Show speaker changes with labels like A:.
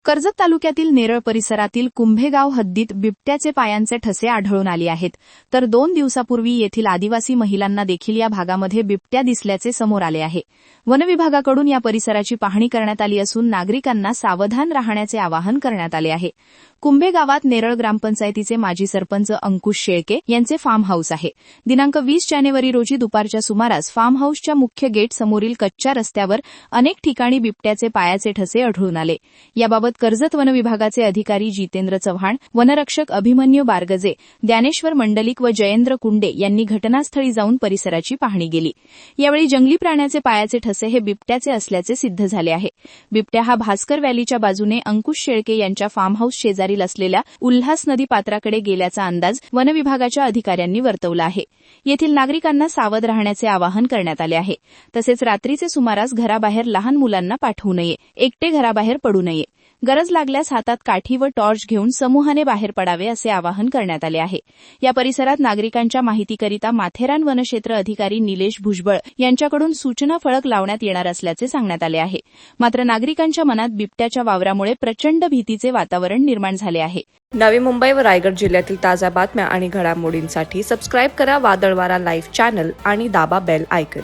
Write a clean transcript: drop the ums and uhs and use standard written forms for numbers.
A: कर्जत तालुक्यातील नेरळ परिसरातील कुंभेगाव हद्दीत बिबट्याचे पायांचे ठसे आढळून आले आहेत, तर 2 दिवसापूर्वी येथील आदिवासी महिलांना देखील या भागामध्ये बिबट्या दिसल्याचे समोर आले आहे. वनविभागाकडून या परिसराची पाहणी करण्यात आली असून नागरिकांना सावधान राहण्याचे आवाहन करण्यात आले आहे. कुंभेगावात नेरळ ग्रामपंचायतीचे माजी सरपंच अंकुश शेळके यांचे फार्म हाऊस आहे. दिनांक 20 जानेवारी रोजी दुपारच्या सुमारास फार्म हाऊसच्या मुख्य गेट समोरील कच्च्या रस्त्यावर अनेक ठिकाणी बिबट्याचे पायाचे ठसे आढळून आले. याबाबत कर्जत वन विभागाचे अधिकारी जितेंद्र चव्हाण, वनरक्षक अभिमन्यू बारगजे, ज्ञानेश्वर मंडलिक व जयेंद्र कुंडे यांनी घटनास्थळी जाऊन परिसराची पाहणी केली. यावेळी जंगली प्राण्याचे पायाचे ठसे हे बिबट्याचे असल्याचे सिद्ध झाले आहे. बिबट्या हा भास्कर व्हॅलीच्या बाजूने अंकुश शेळके यांच्या फार्म हाऊस शेजारील असलेल्या उल्हास नदी पात्राकडे गेल्याचा अंदाज वनविभागाच्या अधिकाऱ्यांनी वर्तवला आहे. येथील नागरिकांना सावध राहण्याचे आवाहन करण्यात आले आहे. तसेच रात्रीचे सुमारास घराबाहेर लहान मुलांना पाठवू नये, एकटे घराबाहेर पडू नये. गरज लागल्यास हातात काठी व टॉर्च घेऊन समूहाने बाहेर पडावे असे आवाहन करण्यात आले आहे. या परिसरात नागरिकांच्या माहितीकरिता माथेरान वनक्षेत्र अधिकारी निलेश भुजबळ यांच्याकडून सूचना फलक लावण्यात येणार असल्याचे सांगण्यात आले आहे. मात्र नागरिकांच्या मनात बिबट्याच्या वावरामुळे प्रचंड भीतीचे वातावरण निर्माण झाले आहे.
B: नवी मुंबई व रायगड जिल्ह्यातील ताज्या बातम्या आणि घडामोडींसाठी सबस्क्राईब करा वादळवारा लाईव्ह चॅनल आणि दाबा बेल आयकॉन.